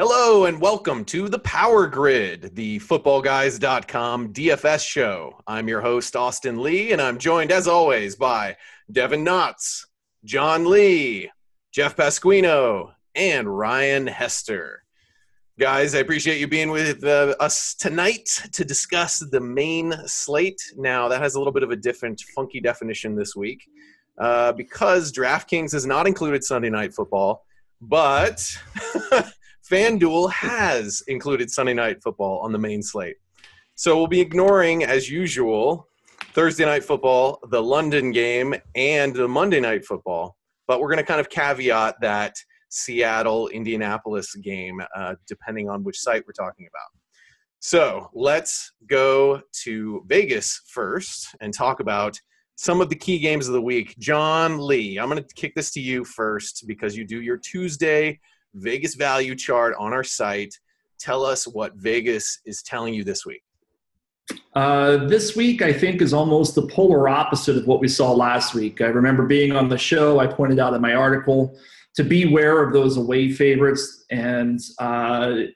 Hello and welcome to the Power Grid, the Footballguys.com DFS show. I'm your host, Austin Lee, and I'm joined, as always, by Devin Knotts, John Lee, Jeff Pasquino, and Ryan Hester. Guys, I appreciate you being with us tonight to discuss the main slate. Now, that has a little bit of a different, funky definition this week because DraftKings has not included Sunday Night Football, but FanDuel has included Sunday Night Football on the main slate. So we'll be ignoring, as usual, Thursday Night Football, the London game, and the Monday Night Football. But we're going to kind of caveat that Seattle-Indianapolis game, depending on which site we're talking about. So let's go to Vegas first and talk about some of the key games of the week. John Lee, I'm going to kick this to you first because you do your Tuesday Vegas value chart on our site. Tell us what Vegas is telling you this week. This week, I think, is almost the polar opposite of what we saw last week. I remember being on the show, I pointed out in my article to beware of those away favorites, and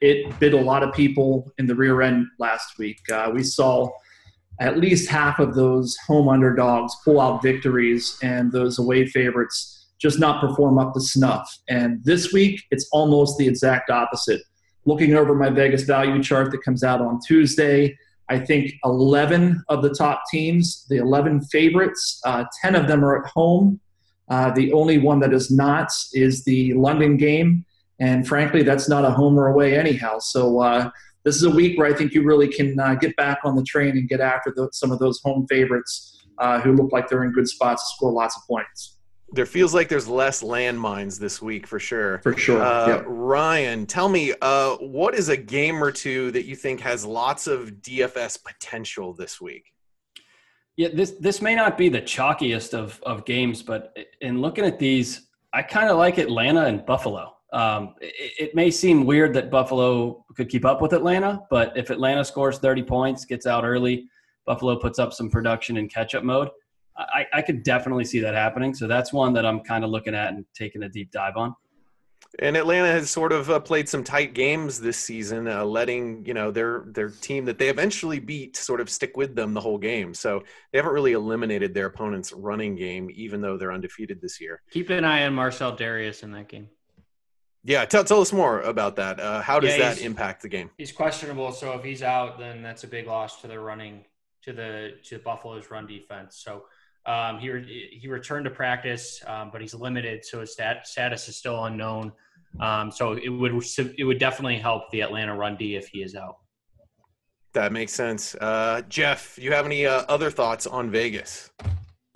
it bit a lot of people in the rear end last week. We saw at least half of those home underdogs pull out victories, and those away favorites just not perform up to snuff. And this week, it's almost the exact opposite. Looking over my Vegas value chart that comes out on Tuesday, I think 11 of the top teams, the 11 favorites, 10 of them are at home. The only one that is not is the London game. And frankly, that's not a home or away anyhow. So this is a week where I think you really can get back on the train and get after some of those home favorites who look like they're in good spots to score lots of points. There feels like there's less landmines this week for sure. For sure. Yep. Ryan, tell me, what is a game or two that you think has lots of DFS potential this week? Yeah, this may not be the chalkiest of games, but in looking at these, I kind of like Atlanta and Buffalo. It may seem weird that Buffalo could keep up with Atlanta, but if Atlanta scores 30 points, gets out early, Buffalo puts up some production in catch-up mode, I could definitely see that happening. So that's one that I'm kind of looking at and taking a deep dive on. And Atlanta has sort of played some tight games this season, letting their team that they eventually beat sort of stick with them the whole game. So they haven't really eliminated their opponent's running game, even though they're undefeated this year. Keep an eye on Marcel Darius in that game. Yeah, tell us more about that. How does that impact the game? He's questionable, so if he's out, then that's a big loss to to Buffalo's run defense. So he returned to practice, but he's limited, so his status is still unknown. So it would definitely help the Atlanta run D if he is out. That makes sense. Jeff, you have any other thoughts on Vegas?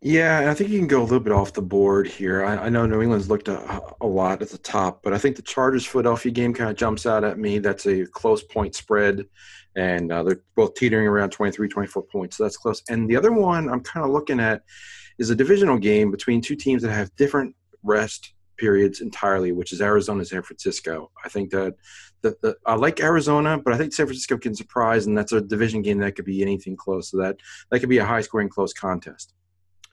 Yeah, I think you can go a little bit off the board here. I know New England's looked a lot at the top, but I think the Chargers-Philadelphia game kind of jumps out at me. That's a close point spread, and they're both teetering around 23, 24 points, so that's close. And the other one I'm kind of looking at is a divisional game between two teams that have different rest periods entirely, which is Arizona and San Francisco. I think that I like Arizona, but I think San Francisco can surprise, and that's a division game that could be anything close. So that could be a high-scoring, close contest.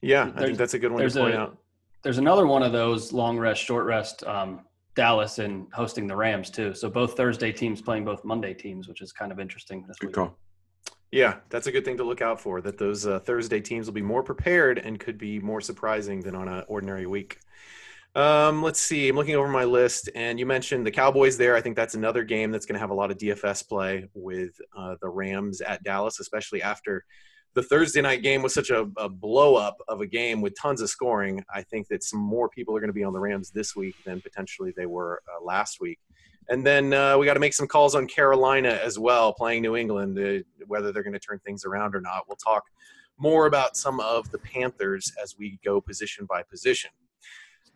Yeah, I think that's a good one to point out. There's another one of those long rest, short rest, Dallas and hosting the Rams too. So both Thursday teams playing both Monday teams, which is kind of interesting this week. Good call. Yeah, that's a good thing to look out for, that those Thursday teams will be more prepared and could be more surprising than on an ordinary week. Let's see. I'm looking over my list, and you mentioned the Cowboys there. I think that's another game that's going to have a lot of DFS play with the Rams at Dallas, especially after the Thursday night game was such a blow-up of a game with tons of scoring. I think that some more people are going to be on the Rams this week than potentially they were last week. And then we got to make some calls on Carolina as well, playing New England, whether they're going to turn things around or not. We'll talk more about some of the Panthers as we go position by position.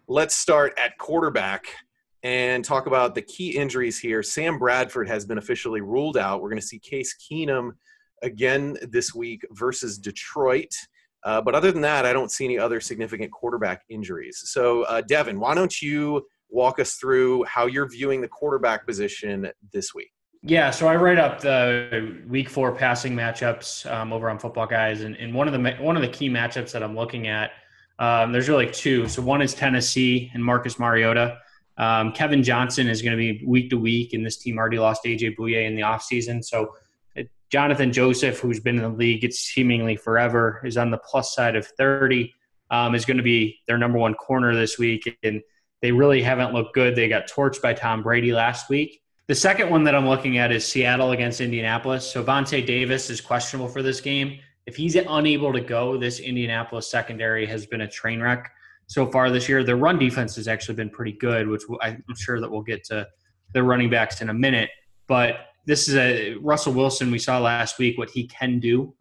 Let's start at quarterback and talk about the key injuries here. Sam Bradford has been officially ruled out. We're going to see Case Keenum again this week versus Detroit. But other than that, I don't see any other significant quarterback injuries. So, Devin, why don't you walk us through how you're viewing the quarterback position this week? Yeah, so I write up the Week 4 passing matchups over on Footballguys, and one of the key matchups that I'm looking at, there's really two. So one is Tennessee and Marcus Mariota. Kevin Johnson is going to be week to week, and this team already lost A.J. Bouye in the offseason. So Jonathan Joseph, who's been in the league, it's seemingly forever, is on the plus side of 30, is going to be their number one corner this week. And they really haven't looked good. They got torched by Tom Brady last week. The second one that I'm looking at is Seattle against Indianapolis. So Vontae Davis is questionable for this game. If he's unable to go, this Indianapolis secondary has been a train wreck so far this year. Their run defense has actually been pretty good, which I'm sure that we'll get to the running backs in a minute. But this is a Russell Wilson we saw last week, what he can do.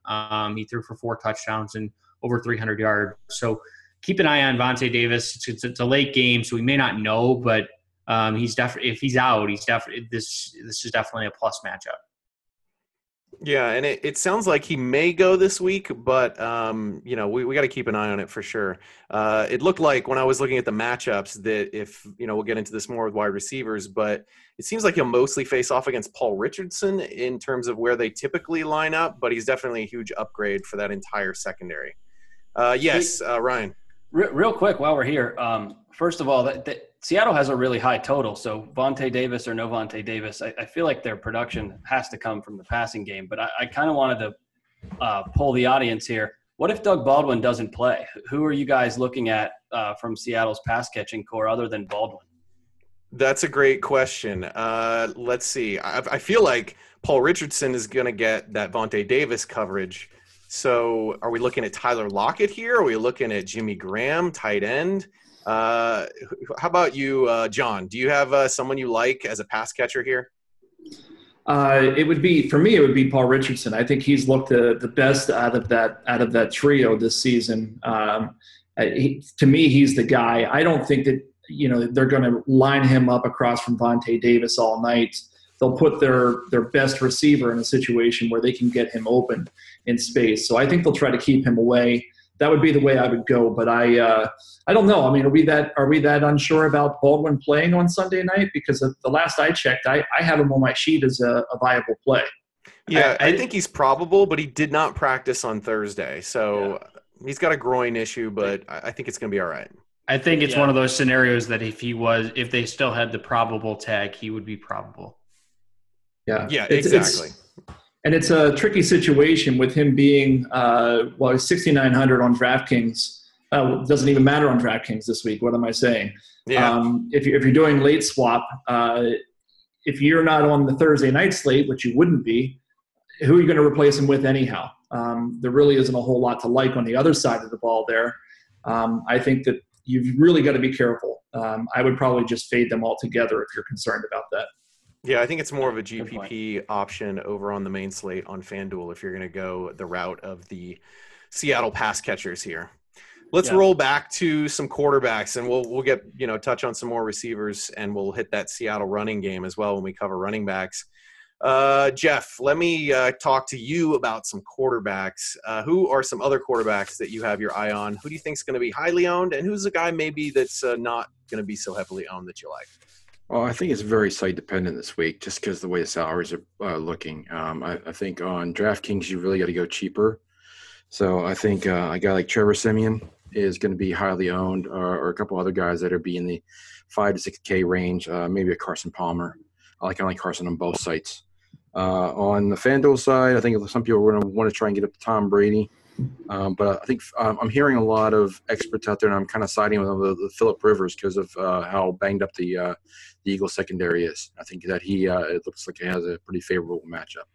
He threw for 4 touchdowns and over 300 yards. So keep an eye on Vontae Davis. It's a late game, so we may not know, but he's definitely, if he's out, this is definitely a plus matchup. Yeah, and it sounds like he may go this week, but we got to keep an eye on it for sure. It looked like when I was looking at the matchups that if we'll get into this more with wide receivers, but it seems like he'll mostly face off against Paul Richardson in terms of where they typically line up, but he's definitely a huge upgrade for that entire secondary. Ryan. Real quick while we're here, first of all, Seattle has a really high total, so Vontae Davis or no Vontae Davis, I feel like their production has to come from the passing game. But I kind of wanted to poll the audience here. What if Doug Baldwin doesn't play? Who are you guys looking at from Seattle's pass-catching core other than Baldwin? That's a great question. Let's see. I feel like Paul Richardson is going to get that Vontae Davis coverage. So are we looking at Tyler Lockett here? Are we looking at Jimmy Graham, tight end? How about you, John? Do you have someone you like as a pass catcher here? It would be Paul Richardson. I think he's looked the best out of that trio this season. To me, he's the guy. I don't think that they're going to line him up across from Vontae Davis all night. They'll put their best receiver in a situation where they can get him open in space. So I think they'll try to keep him away. That would be the way I would go. But I don't know. I mean, are we that unsure about Baldwin playing on Sunday night? Because the last I checked, I have him on my sheet as a viable play. Yeah, I think he's probable, but he did not practice on Thursday. So he's got a groin issue, but I think it's going to be all right. I think it's one of those scenarios that if they still had the probable tag, he would be probable. Yeah, exactly. And it's a tricky situation with him being, 6,900 on DraftKings. It doesn't even matter on DraftKings this week. What am I saying? Yeah. If you're doing late swap, if you're not on the Thursday night slate, which you wouldn't be, who are you going to replace him with anyhow? There really isn't a whole lot to like on the other side of the ball there. I think that you've really got to be careful. I would probably just fade them all together if you're concerned about that. Yeah, I think it's more of a GPP option over on the main slate on FanDuel if you're going to go the route of the Seattle pass catchers here. Let's roll back to some quarterbacks, and we'll get touch on some more receivers, and we'll hit that Seattle running game as well when we cover running backs. Jeff, let me talk to you about some quarterbacks. Who are some other quarterbacks that you have your eye on? Who do you think is going to be highly owned, and who's a guy maybe that's not going to be so heavily owned that you like? Well, I think it's very site dependent this week, just because the way the salaries are looking. I think on DraftKings you really got to go cheaper. So I think a guy like Trevor Siemian is going to be highly owned, or a couple other guys that are be in the 5 to 6K range. Maybe a Carson Palmer. I like Carson on both sites. On the FanDuel side, I think some people are going to want to try and get up to Tom Brady. But I think I'm hearing a lot of experts out there, and I'm kind of siding with the Phillip Rivers because of how banged up the Eagles secondary is. I think that it looks like he has a pretty favorable matchup.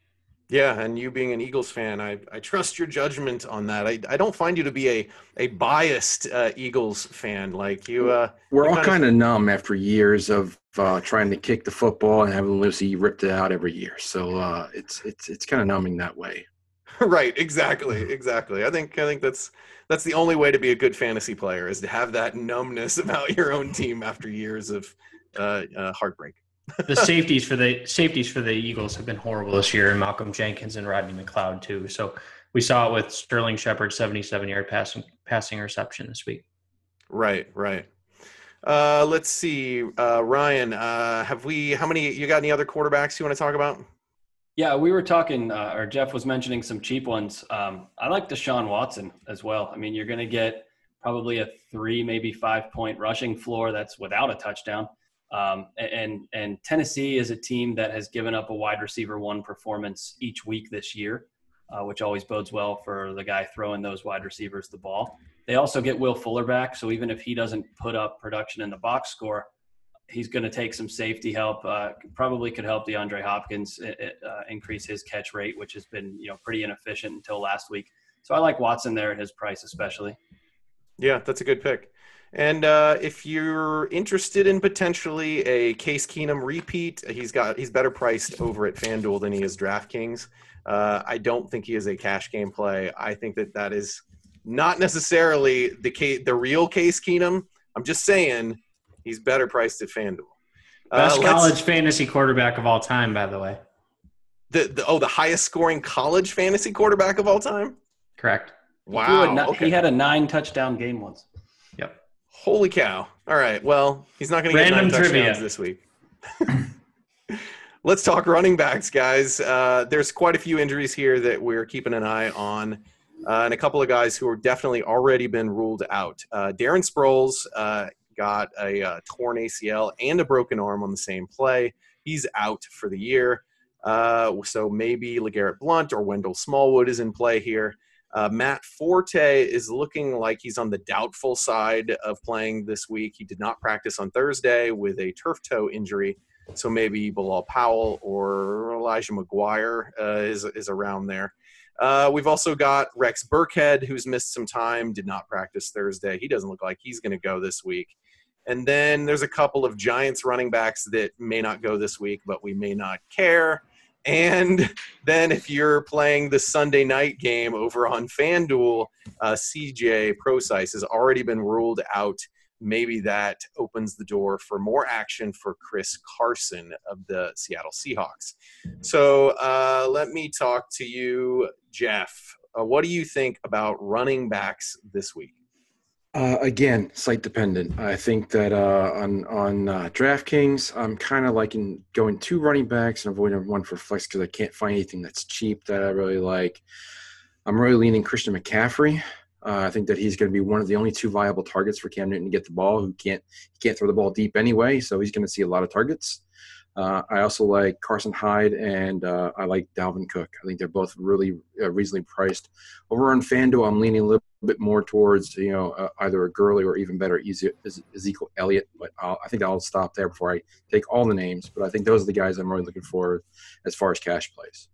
Yeah, and you being an Eagles fan, I trust your judgment on that. I don't find you to be a biased Eagles fan like you. We're all kind of numb after years of trying to kick the football and having Lucy ripped it out every year. So it's kind of numbing that way. Right, exactly. I think that's the only way to be a good fantasy player is to have that numbness about your own team after years of heartbreak. The safeties for the Eagles have been horrible this year, and Malcolm Jenkins and Rodney McLeod too. So we saw it with Sterling Shepard's 77-yard passing reception this week. Right. Let's see, Ryan. You got any other quarterbacks you want to talk about? Yeah, we were talking, or Jeff was mentioning some cheap ones. I like Deshaun Watson as well. I mean, you're going to get probably a 3, maybe 5 point rushing floor that's without a touchdown. And Tennessee is a team that has given up a wide receiver one performance each week this year, which always bodes well for the guy throwing those wide receivers the ball. They also get Will Fuller back, so even if he doesn't put up production in the box score, he's going to take some safety help. Probably could help DeAndre Hopkins increase his catch rate, which has been pretty inefficient until last week. So I like Watson there at his price especially. Yeah, that's a good pick. And if you're interested in potentially a Case Keenum repeat, he's better priced over at FanDuel than he is DraftKings. I don't think he is a cash game play. I think that is not necessarily the real Case Keenum. I'm just saying he's better priced at FanDuel. Best college fantasy quarterback of all time, by the way. The highest scoring college fantasy quarterback of all time? Correct. Wow. He had a 9-touchdown game once. Yep. Holy cow. All right. Well, he's not going to get 9 touchdowns this week. Let's talk running backs, guys. There's quite a few injuries here that we're keeping an eye on, and a couple of guys who are definitely already been ruled out. Darren Sproles got a torn ACL and a broken arm on the same play. He's out for the year. So maybe LeGarrette Blount or Wendell Smallwood is in play here. Matt Forte is looking like he's on the doubtful side of playing this week. He did not practice on Thursday with a turf toe injury. So maybe Bilal Powell or Elijah McGuire is around there. We've also got Rex Burkhead, who's missed some time, did not practice Thursday. He doesn't look like he's going to go this week. And then there's a couple of Giants running backs that may not go this week, but we may not care. And then if you're playing the Sunday night game over on FanDuel, CJ Prosise has already been ruled out. Maybe that opens the door for more action for Chris Carson of the Seattle Seahawks. So let me talk to you, Jeff. What do you think about running backs this week? Again, site dependent. I think that on DraftKings, I'm kind of liking going 2 running backs and avoiding one for flex because I can't find anything that's cheap that I really like. I'm really leaning Christian McCaffrey. I think that he's going to be one of the only 2 viable targets for Cam Newton to get the ball. He can't throw the ball deep anyway, so he's going to see a lot of targets. I also like Carson Hyde, and I like Dalvin Cook. I think they're both really reasonably priced. Over on FanDuel, I'm leaning a little bit more towards either a Gurley or even better Ezekiel Elliott. But I think I'll stop there before I take all the names. But I think those are the guys I'm really looking for as far as cash plays.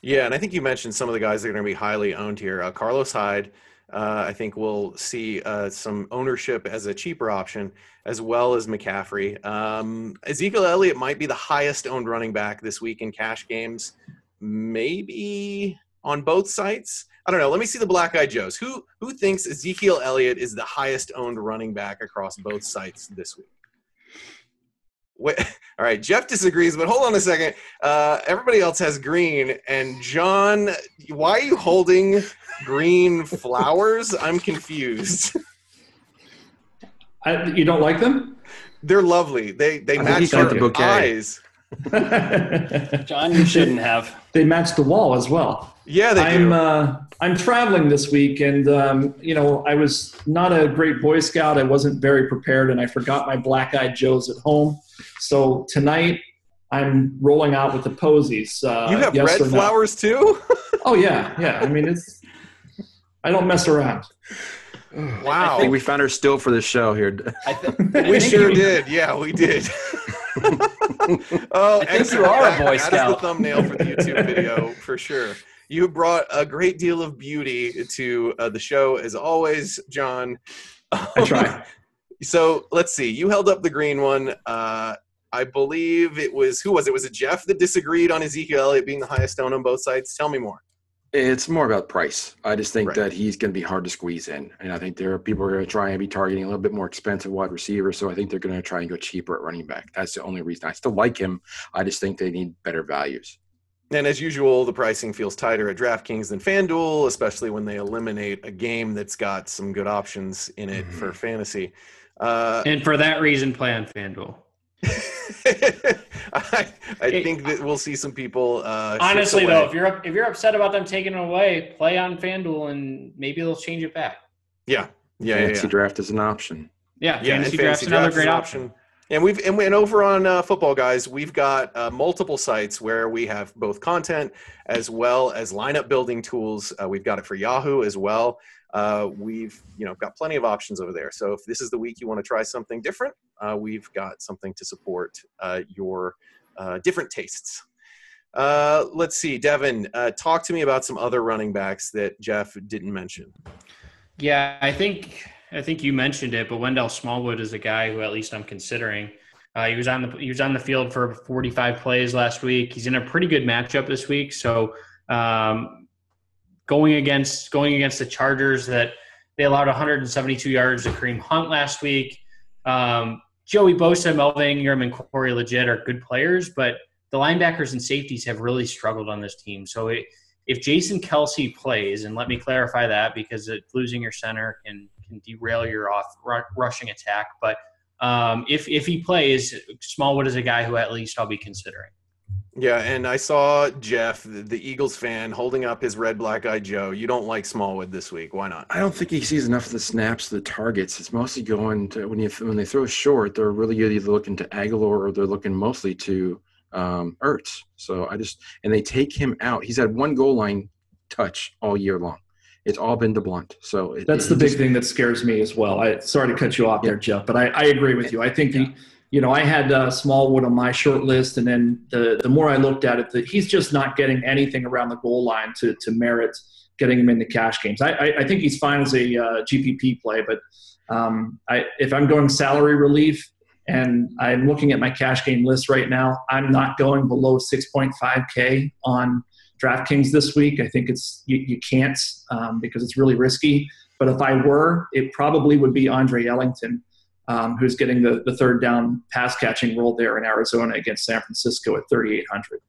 Yeah, and I think you mentioned some of the guys that are going to be highly owned here. Carlos Hyde, I think we'll see some ownership as a cheaper option, as well as McCaffrey. Ezekiel Elliott might be the highest owned running back this week in cash games, maybe on both sites. I don't know. Let me see the Black Eyed Joes. Who thinks Ezekiel Elliott is the highest owned running back across both sites this week? Wait, all right, Jeff disagrees, but hold on a second. Everybody else has green. And John, why are you holding green flowers? I'm confused. You don't like them? They're lovely. They match your eyes. John, you shouldn't have. They match the wall as well. Yeah, they do. I'm traveling this week, and I was not a great Boy Scout. I wasn't very prepared, and I forgot my Black Eyed Joes at home. So tonight, I'm rolling out with the posies. You have red flowers too? Oh yeah. I mean, I don't mess around. Wow. I think we found her still for the show here. We sure did. Yeah, we did. Oh, I think you are a Boy Scout. That is the thumbnail for the YouTube video for sure. You brought a great deal of beauty to the show, as always, John. I try. So let's see. You held up the green one. I believe it was – who was it? Was it Jeff that disagreed on Ezekiel Elliott being the highest owned on both sides? Tell me more. It's more about price. I just think that he's going to be hard to squeeze in. And I think there are people who are going to try and be targeting a little bit more expensive wide receivers. So I think they're going to try and go cheaper at running back. That's the only reason. I still like him. I just think they need better values. And as usual, the pricing feels tighter at DraftKings than FanDuel, especially when they eliminate a game that's got some good options in it for fantasy. And for that reason, play on FanDuel. I think that we'll see some people. Honestly, though, if you're upset about them taking it away, play on FanDuel, and maybe they'll change it back. Yeah. Fantasy draft is an option. Yeah, fantasy draft's another great option. And over on Football Guys, we've got multiple sites where we have both content as well as lineup building tools. We've got it for Yahoo as well. We've got plenty of options over there. So if this is the week you want to try something different, we've got something to support your different tastes. Let's see, Devin, talk to me about some other running backs that Jeff didn't mention. Yeah, I think you mentioned it, but Wendell Smallwood is a guy who at least I'm considering. He was on the field for 45 plays last week. He's in a pretty good matchup this week. So going against the Chargers, that they allowed 172 yards to Kareem Hunt last week. Joey Bosa, Melvin Ingram, and Corey Legit are good players, but the linebackers and safeties have really struggled on this team. So if Jason Kelce plays, and let me clarify that because losing your center can derail your rushing attack. But if he plays, Smallwood is a guy who at least I'll be considering. Yeah, and I saw Jeff, the Eagles fan, holding up his red, black-eyed Joe. You don't like Smallwood this week. Why not? I don't think he sees enough of the snaps, the targets. It's mostly going to when they throw short, they're really either looking to Aguilar or they're looking mostly to Ertz. So and they take him out. He's had one goal line touch all year long. It's all been to Blunt. So that's the big thing that scares me as well. Sorry to cut you off there, Jeff, but I agree with you. I think I had Smallwood on my short list, and then the more I looked at it, he's just not getting anything around the goal line to merit getting him into cash games. I think he's fine as a GPP play, but if I'm going salary relief and I'm looking at my cash game list right now, I'm not going below 6.5K on DraftKings this week. I think you can't because it's really risky. But if I were, it probably would be Andre Ellington, who's getting the third down pass catching role there in Arizona against San Francisco at 3,800.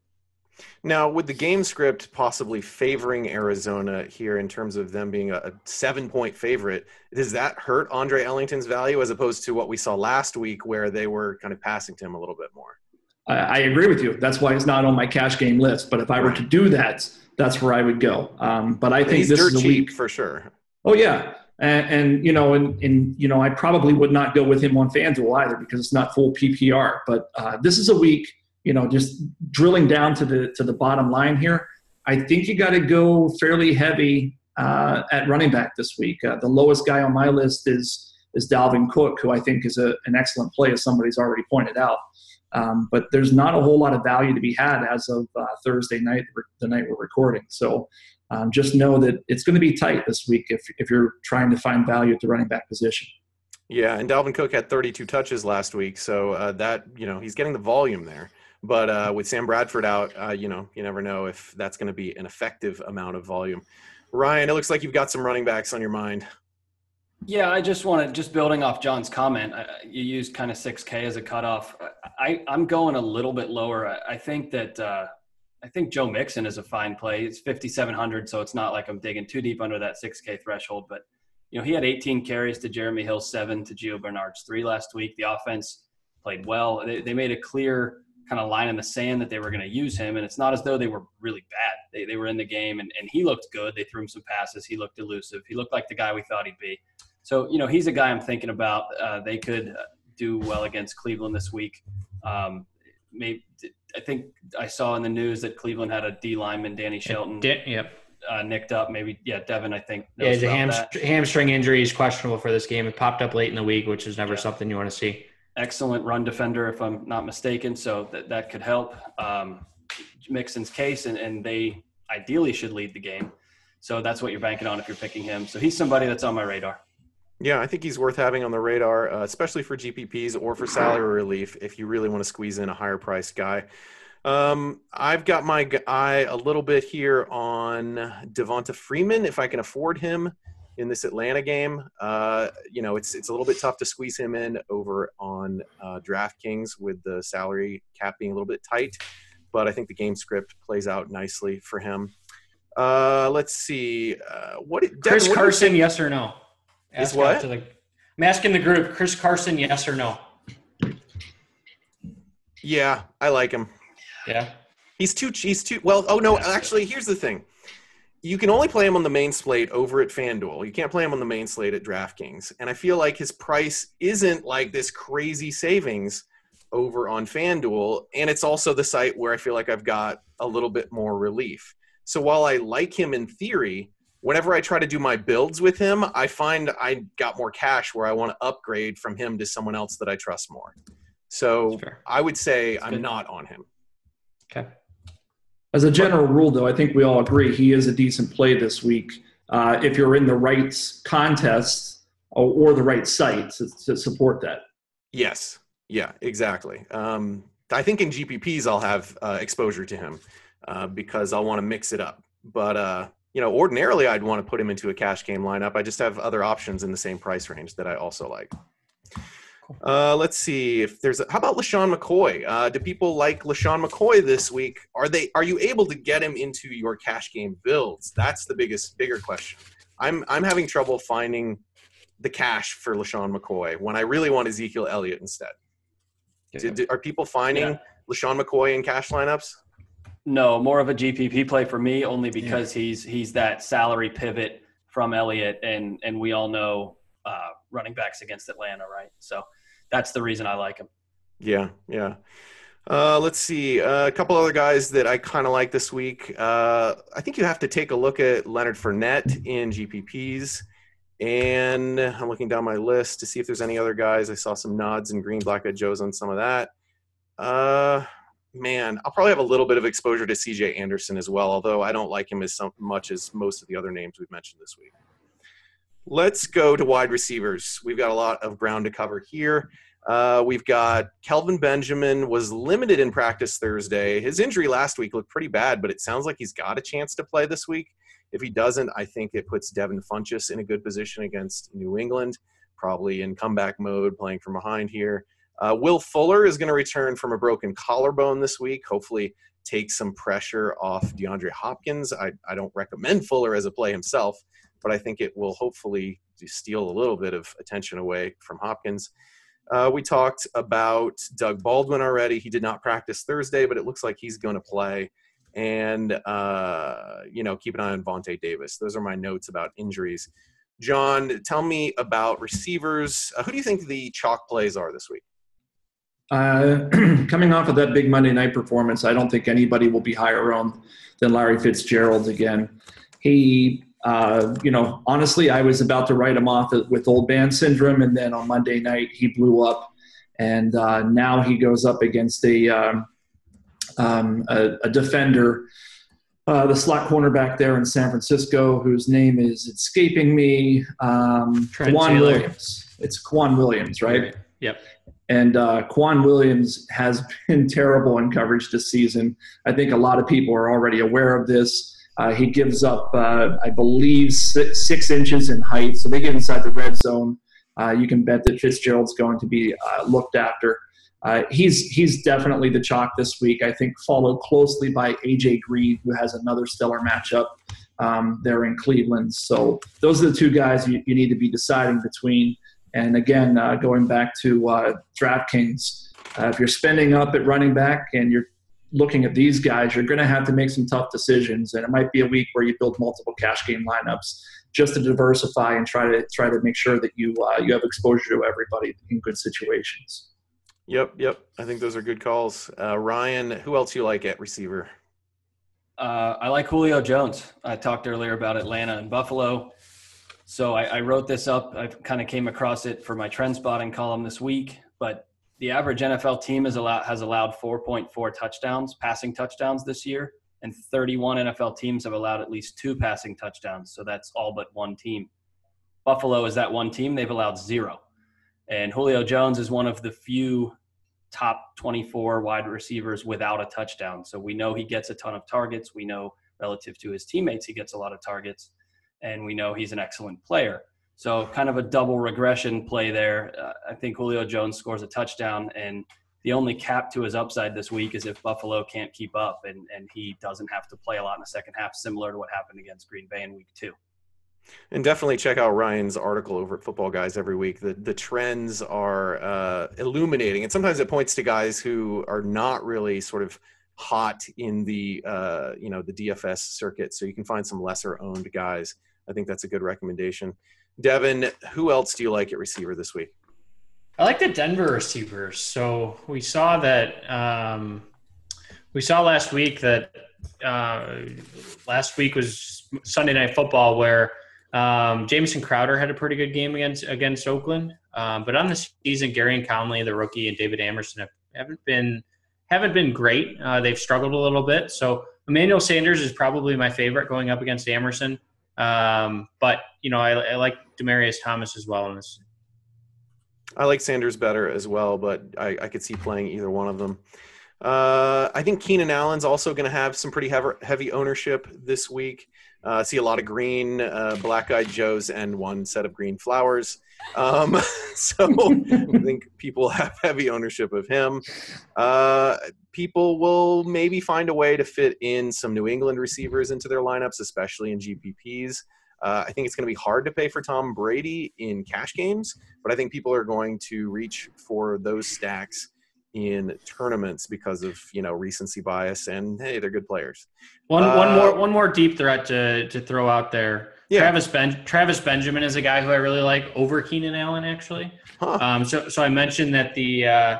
Now, with the game script possibly favoring Arizona here in terms of them being a 7-point favorite, does that hurt Andre Ellington's value as opposed to what we saw last week where they were kind of passing to him a little bit more? I agree with you. That's why it's not on my cash game list. But if I were to do that, that's where I would go. But I think this is a week for sure. Oh yeah, and I probably would not go with him on FanDuel either because it's not full PPR. But this is a week. Just drilling down to the bottom line here, I think you got to go fairly heavy at running back this week. The lowest guy on my list is Dalvin Cook, who I think is an excellent play, as somebody's already pointed out. But there's not a whole lot of value to be had as of Thursday night, the night we're recording. So just know that it's going to be tight this week if you're trying to find value at the running back position. Yeah, and Dalvin Cook had 32 touches last week, so he's getting the volume there. But with Sam Bradford out, you never know if that's going to be an effective amount of volume. Ryan, it looks like you've got some running backs on your mind. Yeah, I just building off John's comment, you used kind of 6K as a cutoff. I'm going a little bit lower. I think Joe Mixon is a fine play. It's 5,700, so it's not like I'm digging too deep under that 6K threshold. But, he had 18 carries to Jeremy Hill, 7 to Gio Bernard's 3 last week. The offense played well. They made a clear kind of line in the sand that they were going to use him, and it's not as though they were really bad. They were in the game, and he looked good. They threw him some passes. He looked elusive. He looked like the guy we thought he'd be. So, he's a guy I'm thinking about. They could do well against Cleveland this week. I think I saw in the news that Cleveland had a D lineman, Danny Shelton, nicked up. Maybe, Devin, I think. He's a hamstring injury. He's questionable for this game. It popped up late in the week, which is never something you want to see. Excellent run defender, if I'm not mistaken, so that could help Mixon's case, and they ideally should lead the game. So that's what you're banking on if you're picking him. So he's somebody that's on my radar. Yeah, I think he's worth having on the radar, especially for GPPs or for salary relief if you really want to squeeze in a higher-priced guy. I've got my eye a little bit here on Devonta Freeman, if I can afford him in this Atlanta game. It's a little bit tough to squeeze him in over on DraftKings with the salary cap being a little bit tight, but I think the game script plays out nicely for him. Let's see. Chris Carson, yes or no? Is what? I'm asking the group, Chris Carson, yes or no? Yeah, I like him. Yeah. He's too well. Oh no, actually, here's the thing. You can only play him on the main slate over at FanDuel. You can't play him on the main slate at DraftKings. And I feel like his price isn't like this crazy savings over on FanDuel, and it's also the site where I feel like I've got a little bit more relief. So while I like him in theory, whenever I try to do my builds with him, I find I got more cash where I want to upgrade from him to someone else that I trust more. So I would say I'm not on him. Okay. As a general rule, though, I think we all agree he is a decent play this week. If you're in the right contest or the right site to support that. Yes. Yeah, exactly. I think in GPPs I'll have exposure to him because I'll want to mix it up. But, ordinarily I'd want to put him into a cash game lineup. I just have other options in the same price range that I also like. Let's see if how about LaShawn McCoy? Do people like LaShawn McCoy this week? Are you able to get him into your cash game builds? That's the bigger question. I'm having trouble finding the cash for LaShawn McCoy when I really want Ezekiel Elliott instead. Are people finding LaShawn McCoy in cash lineups? No, more of a GPP play for me, only because he's that salary pivot from Elliott, and we all know running backs against Atlanta, right? So that's the reason I like him. Yeah. Let's see. A couple other guys that I kind of like this week. I think you have to take a look at Leonard Fournette in GPPs. And I'm looking down my list to see if there's any other guys. I saw some nods and green black-eyed Joes on some of that. I'll probably have a little bit of exposure to CJ Anderson as well, although I don't like him as much as most of the other names we've mentioned this week. Let's go to wide receivers. We've got a lot of ground to cover here. We've got Kelvin Benjamin was limited in practice Thursday. His injury last week looked pretty bad, but it sounds like he's got a chance to play this week. If he doesn't, I think it puts Devin Funchess in a good position against New England, probably in comeback mode, playing from behind here. Will Fuller is going to return from a broken collarbone this week, hopefully take some pressure off DeAndre Hopkins. I don't recommend Fuller as a play himself, but I think it will hopefully steal a little bit of attention away from Hopkins. We talked about Doug Baldwin already. He did not practice Thursday, but it looks like he's going to play. And, keep an eye on Vontae Davis. Those are my notes about injuries. John, tell me about receivers. Who do you think the chalk plays are this week? Coming off of that big Monday night performance, I don't think anybody will be higher owned than Larry Fitzgerald again. He, honestly, I was about to write him off with old man syndrome, and then on Monday night he blew up, and now he goes up against a defender, the slot cornerback there in San Francisco, whose name is escaping me. Quan Williams. It's Quan Williams, right? Yep. And Quan Williams has been terrible in coverage this season. I think a lot of people are already aware of this. He gives up, I believe, 6 inches in height. So they get inside the red zone. You can bet that Fitzgerald's going to be looked after. He's definitely the chalk this week. I think followed closely by A.J. Green, who has another stellar matchup there in Cleveland. So those are the two guys you need to be deciding between. And again, going back to DraftKings, if you're spending up at running back and you're looking at these guys, you're going to have to make some tough decisions. And it might be a week where you build multiple cash game lineups just to diversify and try to make sure that you have exposure to everybody in good situations. Yep. I think those are good calls. Ryan, who else you like at receiver? I like Julio Jones. I talked earlier about Atlanta and Buffalo. So I wrote this up. I kind of came across it for my trend spotting column this week. But the average NFL team has allowed 4.4 touchdowns, passing touchdowns this year. And 31 NFL teams have allowed at least 2 passing touchdowns. So that's all but one team. Buffalo is that one team. They've allowed 0. And Julio Jones is one of the few top 24 wide receivers without a touchdown. So we know he gets a ton of targets. We know relative to his teammates, he gets a lot of targets. And we know he's an excellent player. So kind of a double regression play there. I think Julio Jones scores a touchdown, and the only cap to his upside this week is if Buffalo can't keep up and he doesn't have to play a lot in the second half, similar to what happened against Green Bay in week 2. And definitely check out Ryan's article over at Football Guys every week. The trends are illuminating, and sometimes it points to guys who are not really sort of hot in the the DFS circuit, so you can find some lesser owned guys. I think that's a good recommendation. Devin, who else do you like at receiver this week? I like the Denver receivers. So we saw that last week that last week was Sunday Night Football where Jamison Crowder had a pretty good game against Oakland. But on the season, Gary Conley, the rookie, and David Amerson haven't been great. They've struggled a little bit. So Emmanuel Sanders is probably my favorite going up against Amerson. But I like Demaryius Thomas as well in this. I like Sanders better as well, but I could see playing either one of them. I think Keenan Allen's also going to have some pretty heavy ownership this week. See a lot of green, black-eyed Joes, and one set of green flowers. So I think people have heavy ownership of him. People will maybe find a way to fit in some New England receivers into their lineups, especially in GPPs. I think it's going to be hard to pay for Tom Brady in cash games, but I think people are going to reach for those stacks in tournaments because of recency bias, and hey, they're good players. One more deep threat to throw out there. Yeah. Travis Benjamin is a guy who I really like over Keenan Allen actually. Huh. So I mentioned that the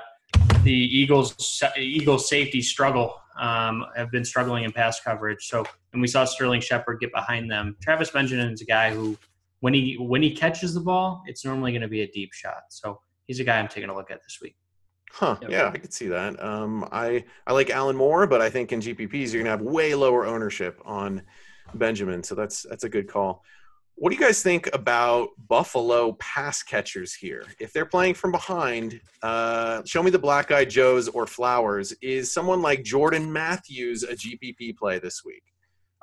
Eagles safety struggle have been struggling in pass coverage. So and we saw Sterling Shepard get behind them. Travis Benjamin is a guy who when he catches the ball, it's normally going to be a deep shot. So he's a guy I'm taking a look at this week. Huh. Yep. Yeah, I could see that. I like Allen more, but I think in GPPs you're gonna have way lower ownership on Benjamin, so that's a good call. What do you guys think about Buffalo pass catchers here? If they're playing from behind, show me the black-eyed Joes or Flowers. Is someone like Jordan Matthews a GPP play this week?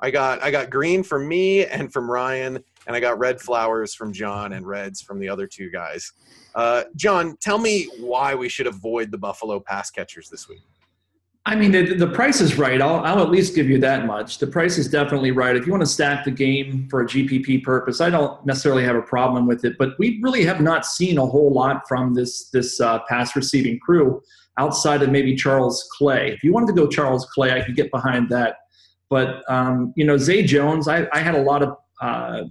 I got green from me and from Ryan, and I got red flowers from John and reds from the other two guys. John, tell me why we should avoid the Buffalo pass catchers this week. I mean, the price is right. I'll at least give you that much. The price is definitely right. If you want to stack the game for a GPP purpose, I don't necessarily have a problem with it. But we really have not seen a whole lot from this pass receiving crew outside of maybe Charles Clay. If you wanted to go Charles Clay, I could get behind that. But, Zay Jones, I had a lot of,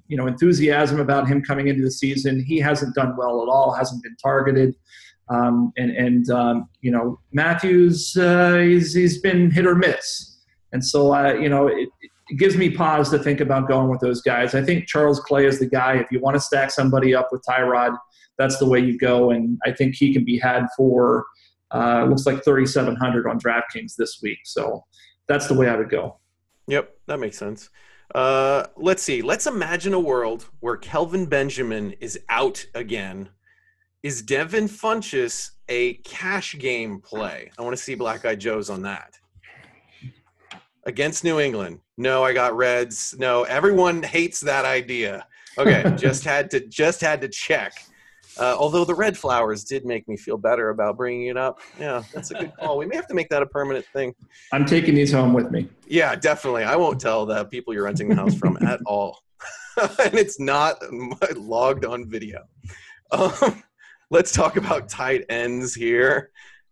enthusiasm about him coming into the season. He hasn't done well at all, hasn't been targeted. Matthews, he's been hit or miss. And so, it gives me pause to think about going with those guys. I think Charles Clay is the guy. If you want to stack somebody up with Tyrod, that's the way you go. And I think he can be had for, looks like 3,700 on DraftKings this week. So that's the way I would go. Yep, that makes sense. Let's see. Let's imagine a world where Kelvin Benjamin is out again. Is Devin Funchess a cash game play? I want to see black-eyed Joes on that. Against New England. No, I got reds. No, everyone hates that idea. Okay, just had to check. Although the red flowers did make me feel better about bringing it up. Yeah, that's a good call. We may have to make that a permanent thing. I'm taking these home with me. Yeah, definitely. I won't tell the people you're renting the house from at all. And it's not logged on video. Let's talk about tight ends here.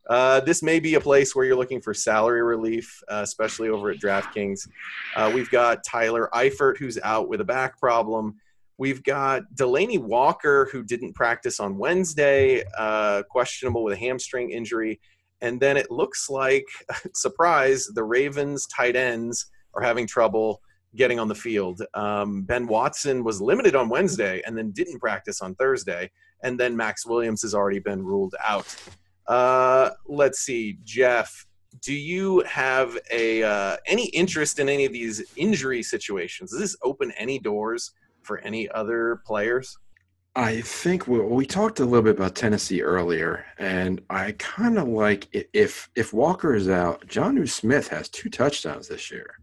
This may be a place where you're looking for salary relief, especially over at DraftKings. We've got Tyler Eifert, who's out with a back problem. We've got Delaney Walker, who didn't practice on Wednesday, questionable with a hamstring injury. And then it looks like, surprise, the Ravens tight ends are having trouble getting on the field. Ben Watson was limited on Wednesday and then didn't practice on Thursday. And then Max Williams has already been ruled out. Let's see, Jeff, do you have any interest in any of these injury situations? Does this open any doors for any other players? I think we talked a little bit about Tennessee earlier, and I kind of like if Walker is out, Jonnu Smith has 2 touchdowns this year.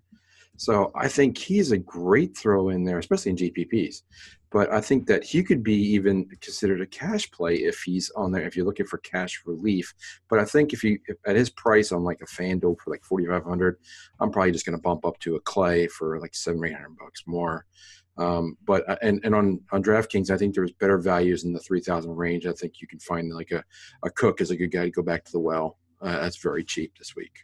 So I think he's a great throw in there, especially in GPPs. But I think that he could be even considered a cash play if he's on there, if you're looking for cash relief. But I think if at his price on like a FanDuel for like $4,500, I'm probably just going to bump up to a Clay for like $700 or $800 more. But on DraftKings, I think there's better values in the 3,000 range. I think you can find like a Cook is a good guy to go back to the well. That's very cheap this week.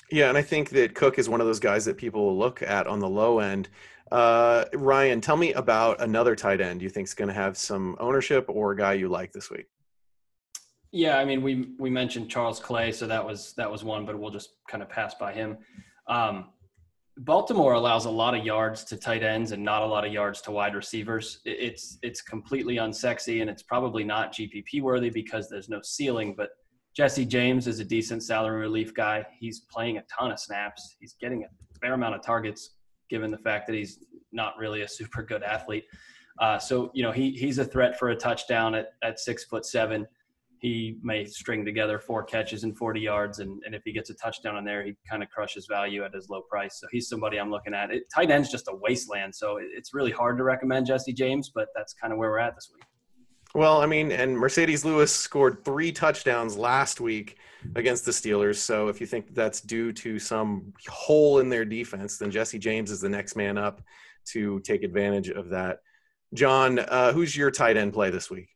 Yeah, and I think that Cook is one of those guys that people will look at on the low end. Ryan, tell me about another tight end you think is going to have some ownership or a guy you like this week. Yeah, I mean, we mentioned Charles Clay, so that was one, but we'll just kind of pass by him. Baltimore allows a lot of yards to tight ends and not a lot of yards to wide receivers. It's completely unsexy, and it's probably not GPP worthy because there's no ceiling. But Jesse James is a decent salary relief guy. He's playing a ton of snaps. He's getting a fair amount of targets, given the fact that he's not really a super good athlete. So he's a threat for a touchdown at 6'7". He may string together 4 catches and 40 yards, and if he gets a touchdown on there, he kind of crushes value at his low price. So he's somebody I'm looking at. Tight end's just a wasteland, so it's really hard to recommend Jesse James, but that's kind of where we're at this week. Well, I mean, and Mercedes Lewis scored 3 touchdowns last week against the Steelers. So if you think that's due to some hole in their defense, then Jesse James is the next man up to take advantage of that. John, who's your tight end play this week?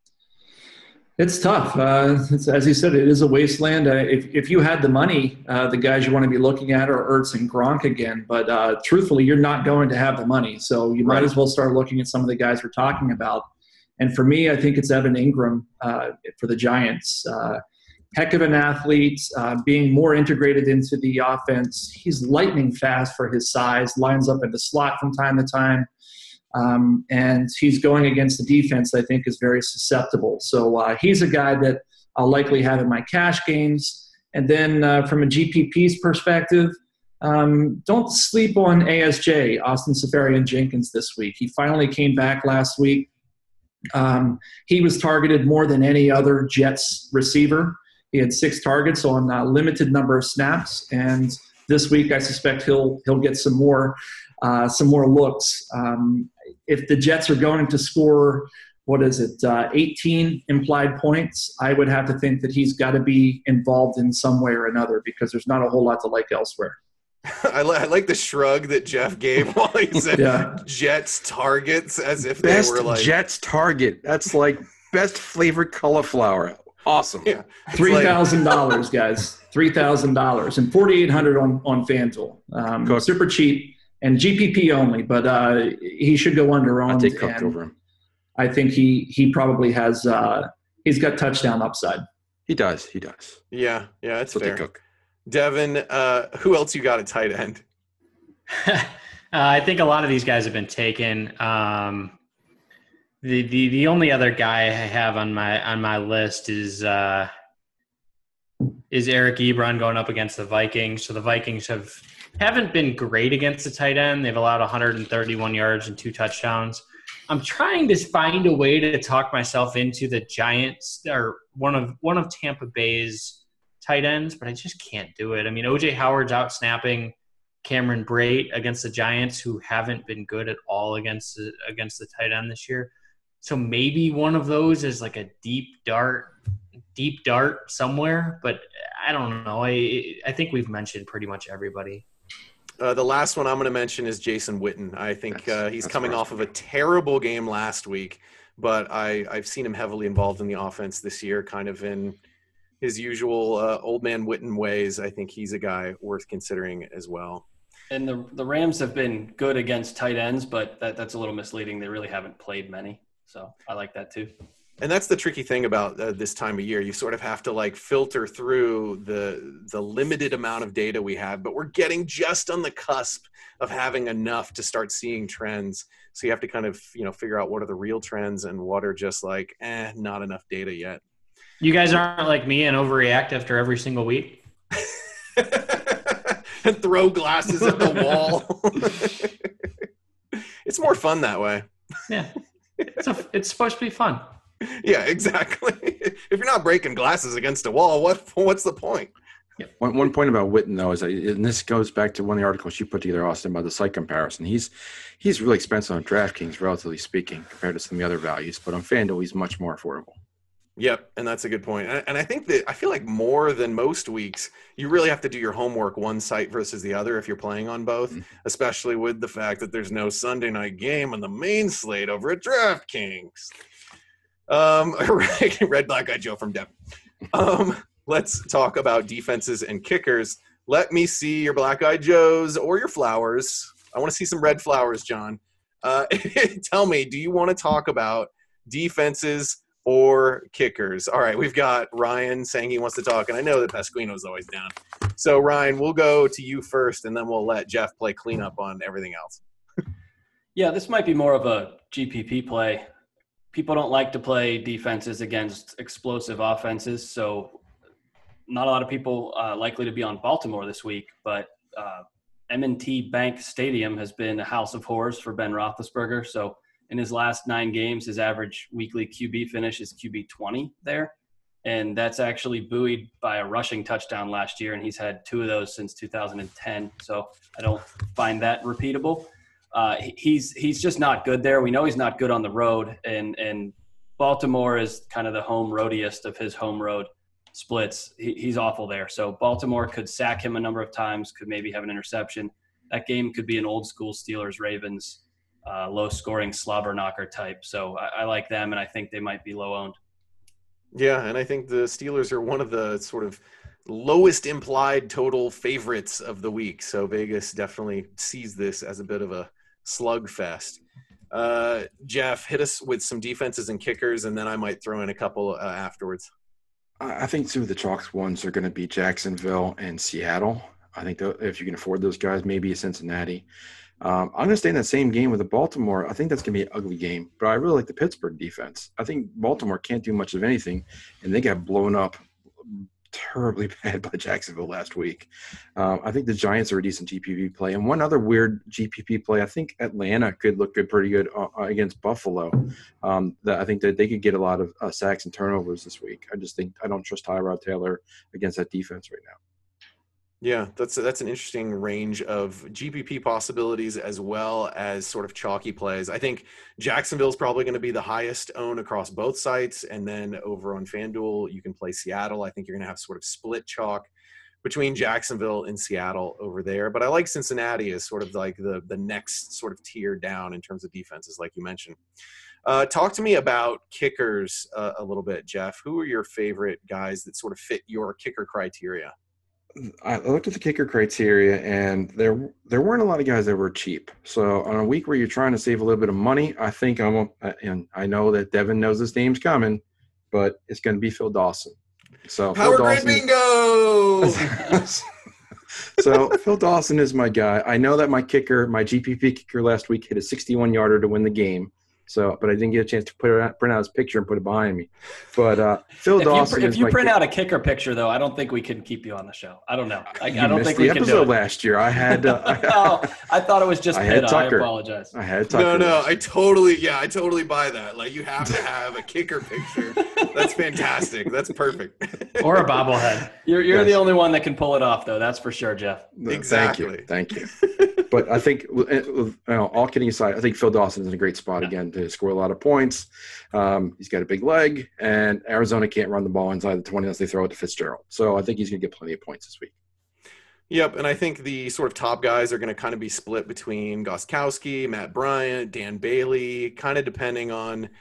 It's tough. As you said, it is a wasteland. If you had the money, the guys you want to be looking at are Ertz and Gronk again. But truthfully, you're not going to have the money. So you might as well start looking at some of the guys we're talking about. And for me, I think it's Evan Engram for the Giants. Heck of an athlete, being more integrated into the offense. He's lightning fast for his size, lines up in the slot from time to time. And he's going against the defense I think is very susceptible. So he's a guy that I'll likely have in my cash games. And then from a GPP's perspective, don't sleep on ASJ, Austin Seferian-Jenkins, this week. He finally came back last week. He was targeted more than any other Jets receiver. He had 6 targets on a limited number of snaps. And this week I suspect he'll get some more looks. If the Jets are going to score, 18 implied points, I would have to think that he's got to be involved in some way or another because there's not a whole lot to like elsewhere. I like the shrug that Jeff gave while he said Jets targets as if they were like – Jets target. That's like best flavored cauliflower. Awesome. Yeah. $3,000, guys. $3,000 and $4,800 on FanDuel. Super cheap. And GPP only, but he should go under owned. I'll take Cook over him. I think he probably has he's got touchdown upside. He does. Yeah, it's fair. Cook. Devin, who else you got at tight end? I think a lot of these guys have been taken. The only other guy I have on my list is Eric Ebron going up against the Vikings. So the Vikings haven't been great against the tight end. They've allowed 131 yards and 2 touchdowns. I'm trying to find a way to talk myself into the Giants or one of Tampa Bay's tight ends, but I just can't do it. I mean, OJ Howard's out snapping Cameron Brate against the Giants, who haven't been good at all against the tight end this year. So maybe one of those is like a deep dart somewhere, but I don't know. I think we've mentioned pretty much everybody. The last one I'm going to mention is Jason Witten. I think he's coming off of a terrible game last week, but I've seen him heavily involved in the offense this year, kind of in his usual old man Witten ways. I think he's a guy worth considering as well. And the Rams have been good against tight ends, but that's a little misleading. They really haven't played many. So I like that too. And that's the tricky thing about this time of year. You sort of have to like filter through the limited amount of data we have, but we're getting just on the cusp of having enough to start seeing trends. So you have to kind of, figure out what are the real trends and what are just like, not enough data yet. You guys aren't like me and overreact after every single week. And throw glasses at the wall. It's more fun that way. Yeah. It's supposed to be fun. Yeah, exactly. If you're not breaking glasses against a wall, what's the point? Yeah. One point about Witten, though, is that, and this goes back to one of the articles you put together, Austin, about the site comparison. He's really expensive on DraftKings, relatively speaking, compared to some of the other values. But on FanDuel, he's much more affordable. Yep, and that's a good point. And I think that I feel like more than most weeks, you really have to do your homework one site versus the other if you're playing on both, especially with the fact that there's no Sunday night game on the main slate over at DraftKings. Red Black Guy Joe from Devin. Let's talk about defenses and kickers. Let me see your Black Eyed Joes or your flowers. I want to see some red flowers, John. Tell me, do you want to talk about defenses or kickers? All right, we've got Ryan saying he wants to talk, and I know that Pasquino's always down. So, Ryan, we'll go to you first, and then we'll let Jeff play cleanup on everything else. Yeah, this might be more of a GPP play. People don't like to play defenses against explosive offenses, so not a lot of people likely to be on Baltimore this week, but M&T Bank Stadium has been a house of horrors for Ben Roethlisberger. So in his last 9 games, his average weekly QB finish is QB 20 there. And that's actually buoyed by a rushing touchdown last year, and he's had 2 of those since 2010. So I don't find that repeatable. He's just not good there. We know he's not good on the road, and Baltimore is kind of the home roadiest of his home road splits. He's awful there. So Baltimore could sack him a number of times, could maybe have an interception. That game could be an old school Steelers-Ravens low-scoring slobber knocker type. So I like them, and I think they might be low-owned. Yeah, and I think the Steelers are one of the sort of lowest implied total favorites of the week. So Vegas definitely sees this as a bit of a slugfest. Jeff, hit us with some defenses and kickers, and then I might throw in a couple afterwards. I think 2 of the chalk ones are going to be Jacksonville and Seattle. I think if you can afford those guys, maybe Cincinnati. I'm going to stay in that same game with the Baltimore. I think that's going to be an ugly game, but I really like the Pittsburgh defense. I think Baltimore can't do much of anything, and they got blown up terribly bad by Jacksonville last week. I think the Giants are a decent GPP play. And one other weird GPP play, I think Atlanta could look pretty good against Buffalo. I think that they could get a lot of sacks and turnovers this week. I don't trust Tyrod Taylor against that defense right now. Yeah, that's an interesting range of GPP possibilities as well as sort of chalky plays. I think Jacksonville's probably going to be the highest owned across both sites. And then over on FanDuel, you can play Seattle. I think you're going to have sort of split chalk between Jacksonville and Seattle over there. But I like Cincinnati as sort of like the next sort of tier down in terms of defenses, like you mentioned. Talk to me about kickers a little bit, Jeff. Who are your favorite guys that sort of fit your kicker criteria? I looked at the kicker criteria, and there weren't a lot of guys that were cheap. So on a week where you're trying to save a little bit of money, I think and I know that Devin knows this name's coming, but it's going to be Phil Dawson. So Power Grid Bingo! So Phil Dawson is my guy. I know that my GPP kicker last week hit a 61-yarder to win the game. So, but I didn't get a chance to print out his picture and put it behind me. But Phil Dawson. If you print out a kicker picture, though, I don't think we can keep you on the show. I don't know. I don't think we can do it. The episode last year, I had. Oh, I thought it was just Pitt. I apologize. I had Tucker. No, I totally buy that. Like, you have to have a kicker picture. That's fantastic. That's perfect. Or a bobblehead. You're the only one that can pull it off, though. That's for sure, Jeff. Exactly. Thank you. But I think, all kidding aside, I think Phil Dawson is in a great spot again to score a lot of points. He's got a big leg, and Arizona can't run the ball inside the 20 unless they throw it to Fitzgerald. So I think he's going to get plenty of points this week. Yep, and I think the sort of top guys are going to kind of be split between Gostkowski, Matt Bryant, Dan Bailey, kind of depending on –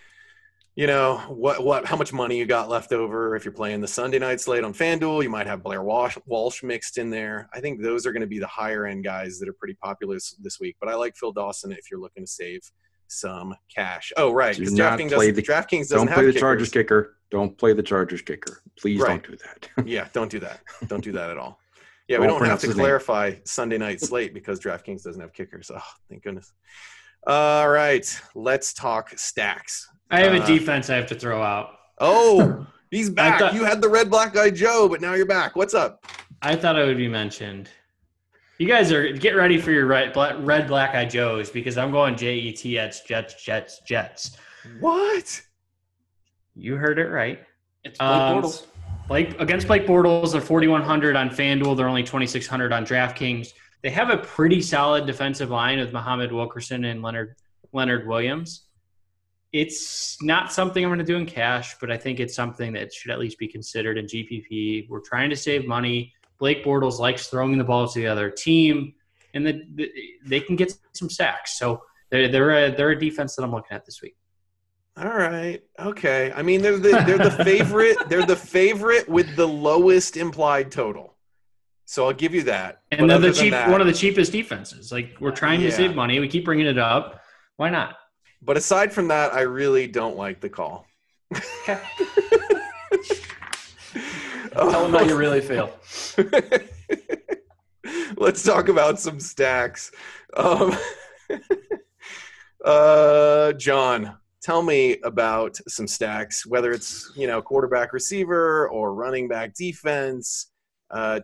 how much money you got left over. If you're playing the Sunday night slate on FanDuel, you might have Blair Walsh mixed in there. I think those are going to be the higher end guys that are pretty popular this week. But I like Phil Dawson if you're looking to save some cash. Oh, right. Because DraftKings doesn't have the Chargers kicker. Don't play the Chargers kicker. Please don't do that. Yeah, don't do that. Don't do that at all. Yeah, we don't have to clarify Sunday night slate because DraftKings doesn't have kickers. Oh, thank goodness. All right, let's talk stacks. I have a defense I have to throw out. Oh, he's back. You had the red black guy Joe, but now you're back. What's up? I thought it would be mentioned. You guys get ready for your red black eye Joes because I'm going Jets. Jets. What? You heard it right. It's Blake Bortles. Against Blake Bortles, they're 4,100 on FanDuel. They're only 2,600 on DraftKings. They have a pretty solid defensive line with Muhammad Wilkerson and Leonard Williams. It's not something I'm going to do in cash, but I think it's something that should at least be considered in GPP. We're trying to save money. Blake Bortles likes throwing the ball to the other team, and they can get some sacks. So they're a defense that I'm looking at this week. All right. Okay. I mean, they're the favorite. They're the favorite with the lowest implied total. So I'll give you that. And they're one of the cheapest defenses. Like, we're trying to save money. We keep bringing it up. Why not? But aside from that, I really don't like the call. Okay. Tell them how you really feel. Let's talk about some stacks. John, tell me about some stacks, whether it's, quarterback receiver or running back defense.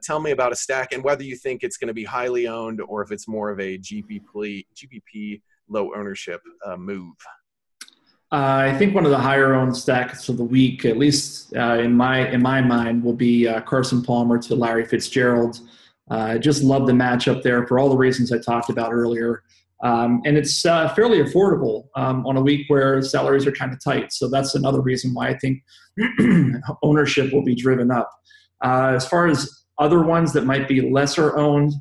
Tell me about a stack and whether you think it's going to be highly owned or if it's more of a GPP low ownership move. I think one of the higher owned stacks of the week, at least in my mind, will be Carson Palmer to Larry Fitzgerald. I just love the matchup there for all the reasons I talked about earlier. And it's fairly affordable on a week where salaries are kind of tight. So that's another reason why I think ownership will be driven up. As far as other ones that might be lesser owned,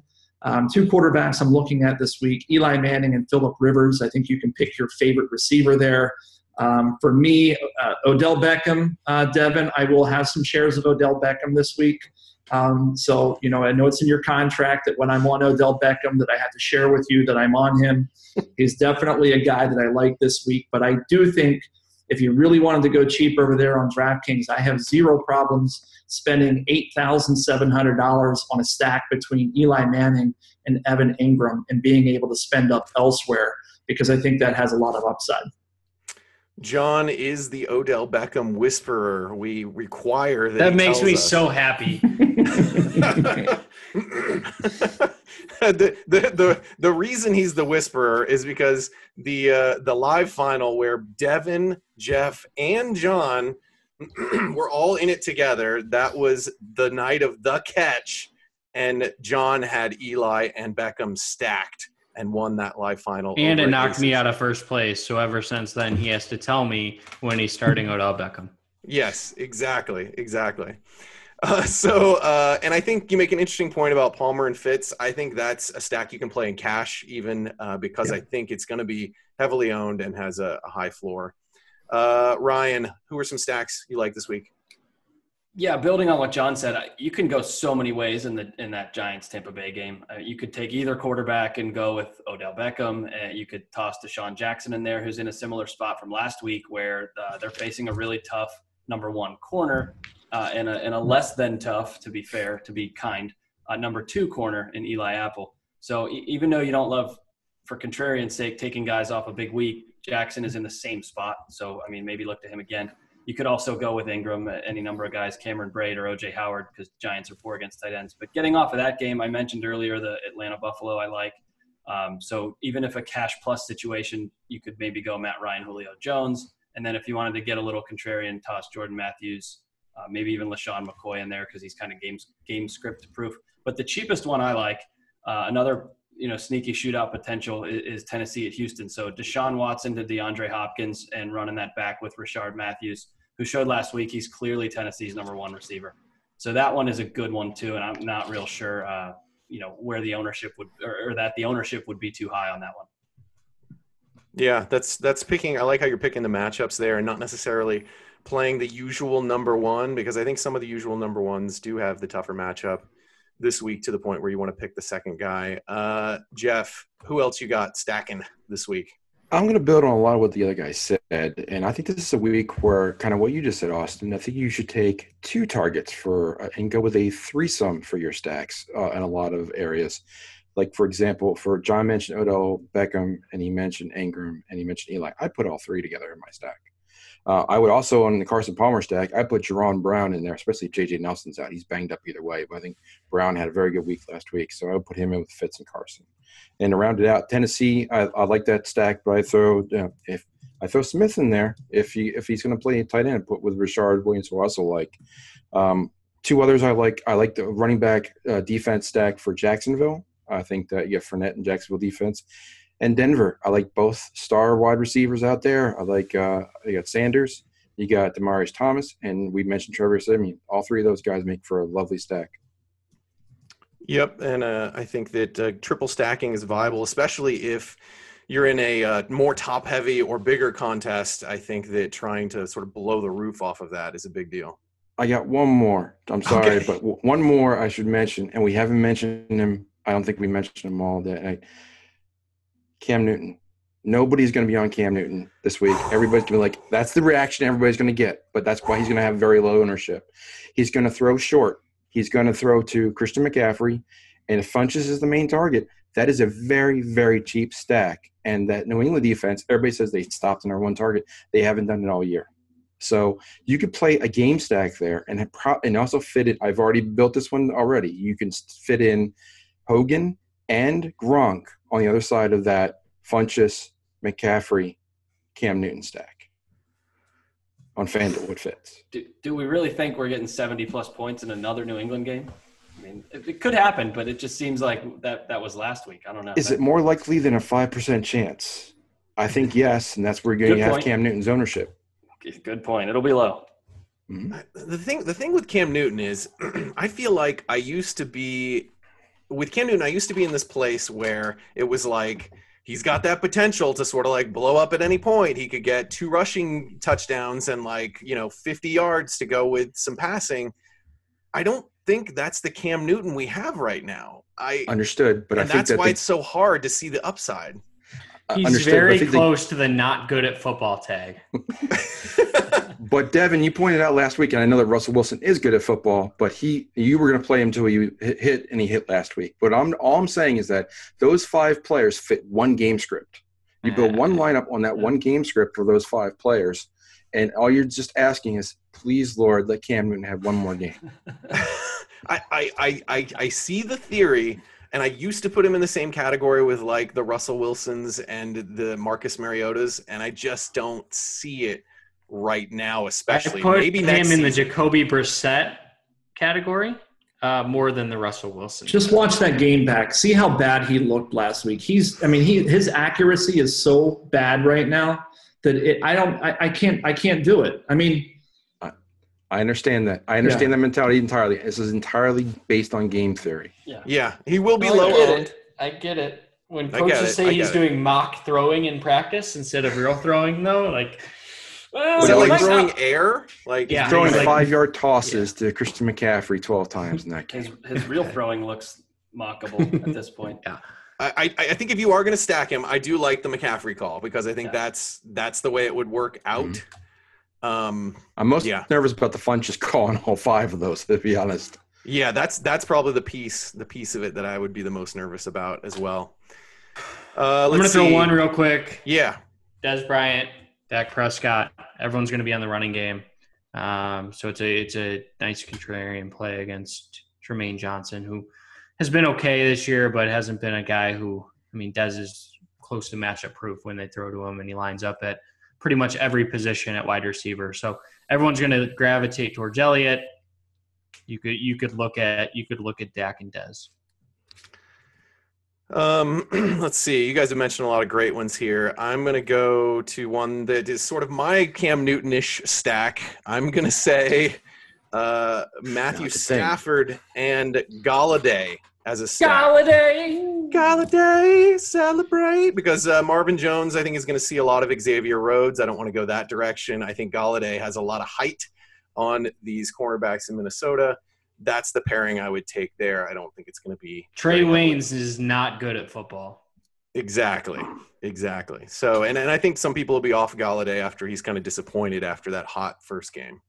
two quarterbacks I'm looking at this week, Eli Manning and Phillip Rivers. I think you can pick your favorite receiver there. For me, Odell Beckham, Devin, I will have some shares of Odell Beckham this week. So, I know it's in your contract that when I'm on Odell Beckham that I have to share with you that I'm on him. He's definitely a guy that I like this week. But I do think if you really wanted to go cheap over there on DraftKings, I have zero problems spending $8,700 on a stack between Eli Manning and Evan Engram and being able to spend up elsewhere because I think that has a lot of upside. John is the Odell Beckham whisperer. We require that. That makes me so happy. The reason he's the whisperer is because the live final where Devin, Jeff, and John were all in it together. That was the night of the catch, and John had Eli and Beckham stacked and won that live final. And it knocked me out of first place. So ever since then, he has to tell me when he's starting Odell Beckham. Yes, exactly. And I think you make an interesting point about Palmer and Fitz. I think that's a stack you can play in cash even because I think it's going to be heavily owned and has a high floor. Ryan, who are some stacks you like this week? Yeah, building on what John said, you can go so many ways in that Giants Tampa Bay game. You could take either quarterback and go with Odell Beckham. You could toss Deshaun Jackson in there, who's in a similar spot from last week, where they're facing a really tough number one corner and a less than tough, to be fair, to be kind, number two corner in Eli Apple. So even though you don't love, for contrarian's sake, taking guys off a big week, Jackson is in the same spot. So maybe look to him again. You could also go with Engram, any number of guys, Cameron Braid or O.J. Howard, because Giants are poor against tight ends. But getting off of that game, I mentioned earlier the Atlanta-Buffalo I like. So even if a cash plus situation, you could maybe go Matt Ryan, Julio Jones. And then if you wanted to get a little contrarian, toss Jordan Matthews, maybe even LaShawn McCoy in there because he's kind of game script proof. But the cheapest one I like, another sneaky shootout potential is Tennessee at Houston. So Deshaun Watson to DeAndre Hopkins and running that back with Rashard Matthews, who showed last week he's clearly Tennessee's number one receiver. So that one is a good one too, and I'm not real sure, where the ownership would or that the ownership would be too high on that one. Yeah, that's picking. I like how you're picking the matchups there and not necessarily playing the usual number one, because I think some of the usual number ones do have the tougher matchup this week to the point where you want to pick the second guy. Jeff, who else you got stacking this week? I'm going to build on a lot of what the other guy said, and I think this is a week where kind of what you just said, Austin. I think you should take two targets and go with a threesome for your stacks in a lot of areas. Like, for example, for John mentioned Odell Beckham, and he mentioned Engram, and he mentioned Eli. I put all three together in my stack. I would also, on the Carson Palmer stack, I put Jerron Brown in there, especially if J.J. Nelson's out. He's banged up either way, but I think Brown had a very good week last week, so I would put him in with Fitz and Carson. And to round it out, Tennessee, I like that stack, but I throw Smith in there if he's going to play tight end, put with Rashard Williams, who I also like. Two others I like. I like the running back defense stack for Jacksonville. I think that you have Fournette and Jacksonville defense. And Denver, I like both star wide receivers out there. I like you got Sanders, you got Demaryius Thomas, and we mentioned Trevor Siemian. All three of those guys make for a lovely stack. Yep, and I think that triple stacking is viable, especially if you're in a more top-heavy or bigger contest. I think that trying to sort of blow the roof off of that is a big deal. I got one more. I'm sorry, but one more I should mention, and we haven't mentioned him. I don't think we mentioned him all day. Cam Newton. Nobody's going to be on Cam Newton this week. Everybody's going to be like, that's the reaction everybody's going to get, but that's why he's going to have very low ownership. He's going to throw short. He's going to throw to Christian McCaffrey, and if Funchess is the main target, that is a very, very cheap stack. And that New England defense, everybody says they stopped on their one target. They haven't done it all year. So you could play a game stack there and also fit it. I've already built this one already. You can fit in Hogan and Gronk on the other side of that Funchess, McCaffrey, Cam Newton stack on FanDuel. It fits. Do we really think we're getting 70-plus points in another New England game? I mean, it could happen, but it just seems like that was last week. I don't know. Is it more likely than a 5% chance? I think yes, and that's where you're going to have Cam Newton's ownership. Good point. It'll be low. Mm-hmm. The thing with Cam Newton is I feel like I used to be in this place where it was like he's got that potential to sort of like blow up at any point. He could get 2 rushing touchdowns and 50 yards to go with some passing. I don't think that's the Cam Newton we have right now. Understood, but I think that's why it's so hard to see the upside. He's very close to the not good at football tag. But Devin, you pointed out last week, and I know that Russell Wilson is good at football, but you were going to play him until he hit, and he hit last week. But all I'm saying is that those 5 players fit one game script. You build one lineup on that one game script for those 5 players, and all you're just asking is, please, Lord, let Cam Newton have one more game. I see the theory. And I used to put him in the same category with like the Russell Wilsons and the Marcus Mariotas, and I just don't see it right now, especially. I put maybe him next in the season. Jacoby Brissett category more than the Russell Wilson. Just watch that game back. See how bad he looked last week. His accuracy is so bad right now that I can't do it. I mean, I understand that. I understand the mentality entirely. This is entirely based on game theory. Yeah, he will be low owned. I get it. When coaches say he's doing mock throwing in practice instead of real throwing, though, is it like throwing air? He's throwing 5-yard tosses to Christian McCaffrey 12 times in that game. His real throwing looks mockable at this point. Yeah. I think if you are going to stack him, I do like the McCaffrey call because I think that's the way it would work out. Mm-hmm. I'm most nervous about the Funchess calling all 5 of those, to be honest. Yeah, that's probably the piece of it that I would be the most nervous about as well. I'm going to throw one real quick. Yeah. Des Bryant, Dak Prescott. Everyone's going to be on the running game. So it's a nice contrarian play against Tremaine Johnson, who has been okay this year, but hasn't been a guy who, Des is close to matchup proof when they throw to him, and he lines up at pretty much every position at wide receiver. So everyone's going to gravitate towards Elliott. You could look at Dak and Dez. Let's see. You guys have mentioned a lot of great ones here. I'm going to go to one that is sort of my Cam Newton-ish stack. I'm going to say Matthew Stafford and Galladay as a stack. Galladay, celebrate. Because Marvin Jones, I think, is going to see a lot of Xavier Rhodes. I don't want to go that direction. I think Galladay has a lot of height on these cornerbacks in Minnesota. That's the pairing I would take there. I don't think it's going to be – Trey Waynes is not good at football. Exactly. So, and I think some people will be off Galladay after he's kind of disappointed after that hot first game.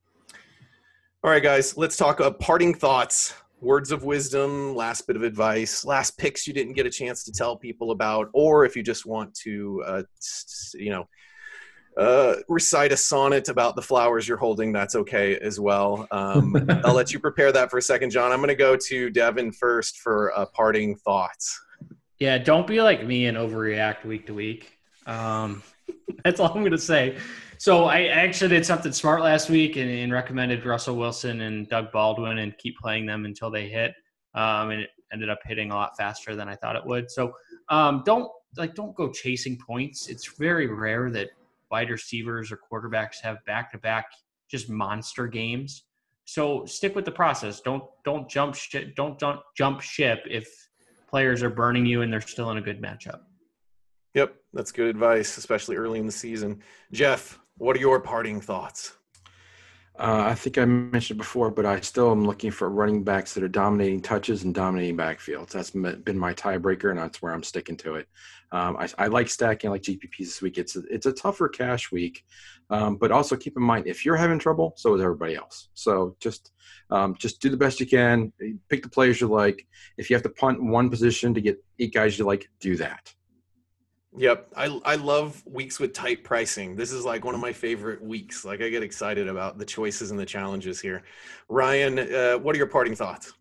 All right, guys, let's talk parting thoughts, words of wisdom, last bit of advice, last picks you didn't get a chance to tell people about, or if you just want to, recite a sonnet about the flowers you're holding, that's okay as well. I'll let you prepare that for a second, John. I'm going to go to Devin first for parting thoughts. Yeah, don't be like me and overreact week to week. That's all I'm going to say. So I actually did something smart last week and recommended Russell Wilson and Doug Baldwin and keep playing them until they hit. And it ended up hitting a lot faster than I thought it would. So don't go chasing points. It's very rare that wide receivers or quarterbacks have back-to-back just monster games. So stick with the process. Don't jump ship. Don't jump ship if players are burning you and they're still in a good matchup. Yep, that's good advice, especially early in the season. Jeff, what are your parting thoughts? I think I mentioned before, but I still am looking for running backs that are dominating touches and dominating backfields. That's been my tiebreaker, and that's where I'm sticking to it. I like stacking, I like GPPs this week. It's a tougher cash week, but also keep in mind, if you're having trouble, so is everybody else. So just do the best you can. Pick the players you like. If you have to punt one position to get 8 guys you like, do that. Yep. I love weeks with tight pricing. This is like one of my favorite weeks. Like I get excited about the choices and the challenges here. Ryan, what are your parting thoughts?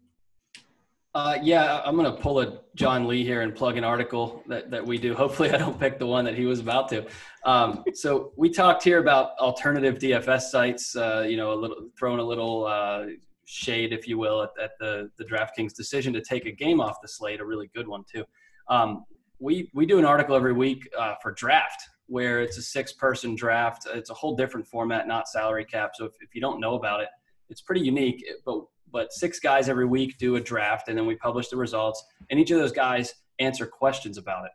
Yeah, I'm going to pull a John Lee here and plug an article that we do. Hopefully I don't pick the one that he was about to. So we talked here about alternative DFS sites, throwing a little shade, if you will, at the DraftKings decision to take a game off the slate, a really good one too. We do an article every week for draft where it's a 6-person draft. It's a whole different format, not salary cap. So if you don't know about it, it's pretty unique. But 6 guys every week do a draft, and then we publish the results. And each of those guys answer questions about it.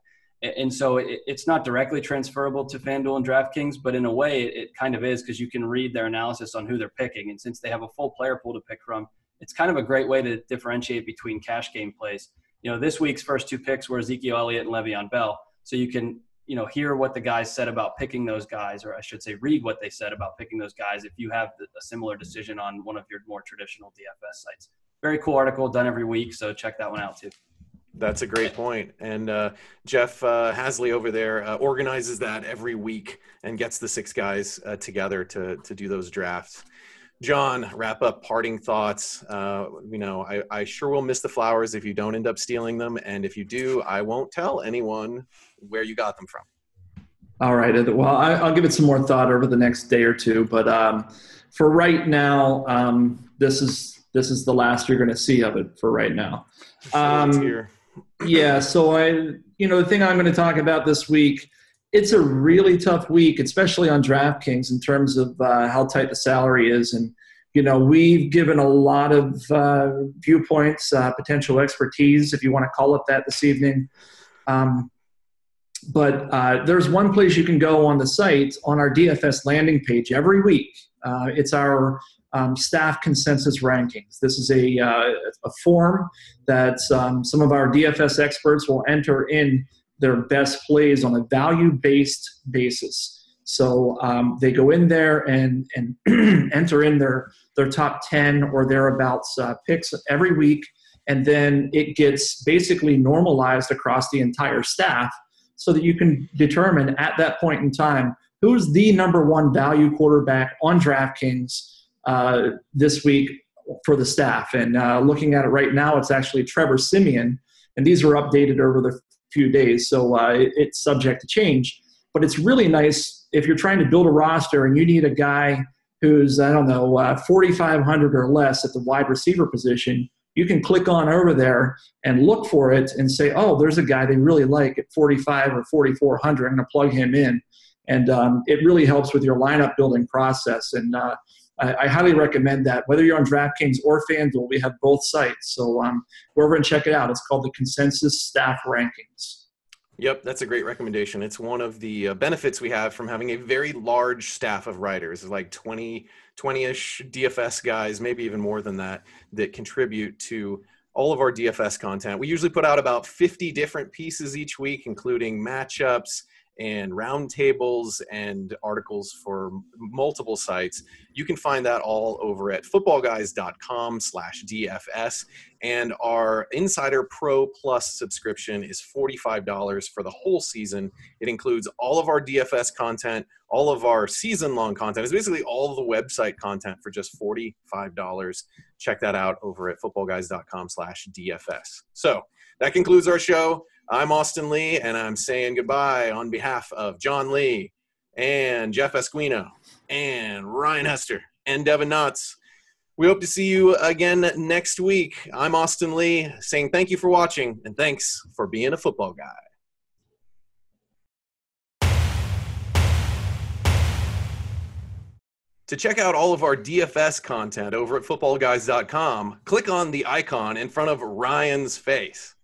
And so it's not directly transferable to FanDuel and DraftKings, but in a way it kind of is because you can read their analysis on who they're picking. And since they have a full player pool to pick from, it's kind of a great way to differentiate between cash game plays. This week's first 2 picks were Ezekiel Elliott and Le'Veon Bell. So you can, hear what the guys said about picking those guys, or I should say read what they said about picking those guys if you have a similar decision on one of your more traditional DFS sites. Very cool article done every week, so check that one out too. That's a great point. And Jeff Hasley over there organizes that every week and gets the 6 guys together to do those drafts. John, wrap up parting thoughts. I sure will miss the flowers if you don't end up stealing them. And if you do, I won't tell anyone where you got them from. All right. Well, I'll give it some more thought over the next day or two. But for right now, this is the last you're going to see of it for right now. Yeah. So the thing I'm going to talk about this week, it's a really tough week, especially on DraftKings in terms of how tight the salary is. And, we've given a lot of viewpoints, potential expertise, if you want to call it that this evening. But there's one place you can go on the site on our DFS landing page every week. It's our staff consensus rankings. This is a form that some of our DFS experts will enter in their best plays on a value-based basis. So they go in there and enter in their top 10 or thereabouts picks every week, and then it gets basically normalized across the entire staff so that you can determine at that point in time who's the number 1 value quarterback on DraftKings this week for the staff. And looking at it right now, it's actually Trevor Siemian, and these were updated over the few days, so it's subject to change. But it's really nice if you're trying to build a roster and you need a guy who's 4,500 or less at the wide receiver position. You can click on over there and look for it and say, oh, there's a guy they really like at 45 or 4,400. I'm going to plug him in, and it really helps with your lineup building process. And I highly recommend that. Whether you're on DraftKings or FanDuel, we have both sites. So go over and check it out. It's called the Consensus Staff Rankings. Yep, that's a great recommendation. It's one of the benefits we have from having a very large staff of writers, like 20-ish DFS guys, maybe even more than that contribute to all of our DFS content. We usually put out about 50 different pieces each week, including matchups and roundtables and articles for multiple sites. You can find that all over at footballguys.com/DFS. And our Insider Pro Plus subscription is $45 for the whole season. It includes all of our DFS content, all of our season-long content. It's basically all of the website content for just $45. Check that out over at footballguys.com/DFS. So that concludes our show. I'm Austin Lee, and I'm saying goodbye on behalf of John Lee and Jeff Pasquino and Ryan Hester and Devin Knotts. We hope to see you again next week. I'm Austin Lee saying thank you for watching, and thanks for being a football guy. To check out all of our DFS content over at footballguys.com, click on the icon in front of Ryan's face.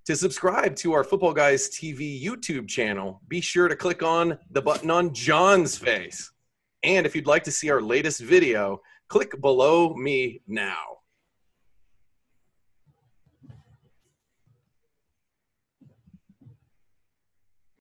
To subscribe to our Football Guys TV YouTube channel, be sure to click on the button on John's face. And if you'd like to see our latest video, click below me now.